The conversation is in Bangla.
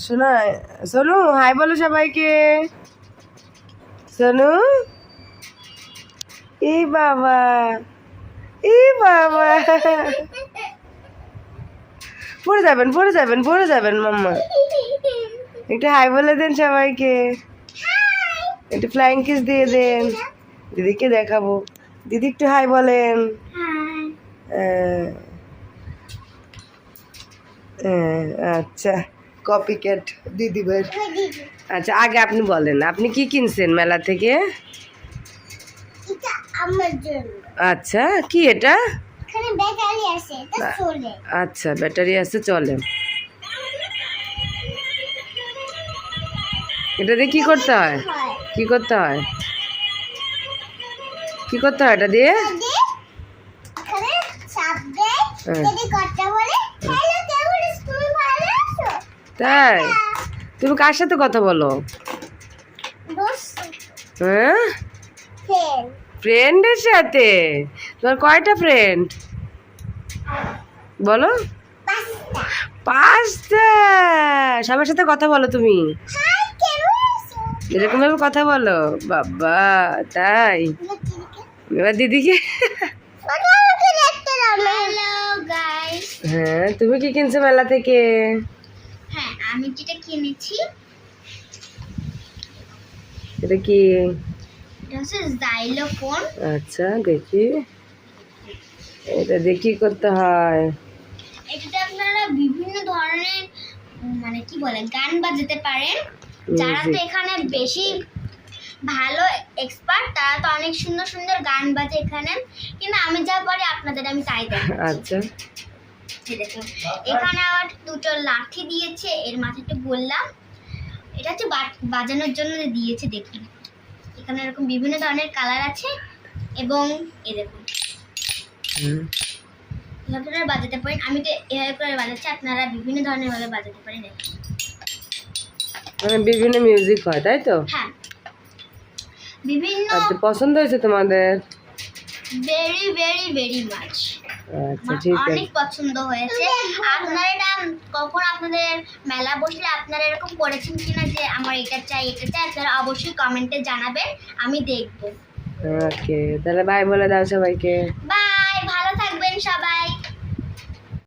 শোনা সোনু হাই বলো সবাইকে। সোনু এই বাবা পড়ে যাবেন মাম্মা। একটু হাই বলে দেন সবাইকে, একটু ফ্লাইং কিস দিয়ে দেন। দিদিকে দেখাবো, দিদি একটু হাই বলেন। আচ্ছা কপি ক্যাট দিদি ভাই। আচ্ছা আগে আপনি বলেন, আপনি কি কিনছেন মেলা থেকে? আচ্ছা কি এটা? আচ্ছা ব্যাটারি আছে, চলে। এটা দিয়ে কি করতে হয়? কি করতে হয় এটা দিয়ে? তাই তুমি কার সাথে কথা বলো? হ্যাঁ ফ্রেন্ডের সাথে। তোমার কয়টা ফ্রেন্ড বলো? 5টা। সবার সাথে কথা বলো তুমি? এরকম ভাবে কথা বলো? বাবা তাই। এবার দিদিকে। হ্যাঁ তুমি কি কিনছো মেলা থেকে? হ্যাঁ আমি যেটা কিনেছি এটা কি? এটা হচ্ছে জাইলোফোন। আচ্ছা দেখি, এটা দিয়ে কি করতে হয়? এটাতে আপনারা বিভিন্ন ধরনের মানে কি বলে গান বাজাতে পারেন। যারা তো এখানে বেশি ভালো এক্সপার্ট তারা তো অনেক সুন্দর সুন্দর গান বাজে এখানে, কিন্তু আমি যা পারি আপনাদের আমি তাই দেখাচ্ছি। আচ্ছা দেখুন এখানে আবার দুটো লাঠি দিয়েছে, এর মাথাটা বললাম এটা হচ্ছে বাজানোর জন্য দিয়েছে। দেখুন এখানে এরকম বিভিন্ন ধরনের কালার আছে এবং এই দেখুন আপনারা বাজাতে পারেন। আমি তো এভাবে করে বাজাচ্ছি, আপনারা বিভিন্ন ধরনের ভাবে বাজাতে পারেন। মানে বিভিন্ন মিউজিক হয় তাই তো? হ্যাঁ বিভিন্ন। আচ্ছা পছন্দ হয়েছে তোমাদের? Very very very much. আচ্ছা ঠিক আছে, অনেক পছন্দ হয়েছে। আপনারা এটা কখন আপনাদের মেলা বসলে আপনারা এরকম করেছেন কিনা যে আমার এটা চাই আপনারা অবশ্যই কমেন্টে জানাবেন, আমি দেখব। ওকে তাহলে বাই বলে দাও সবাইকে। বাই, ভালো থাকবেন সবাই।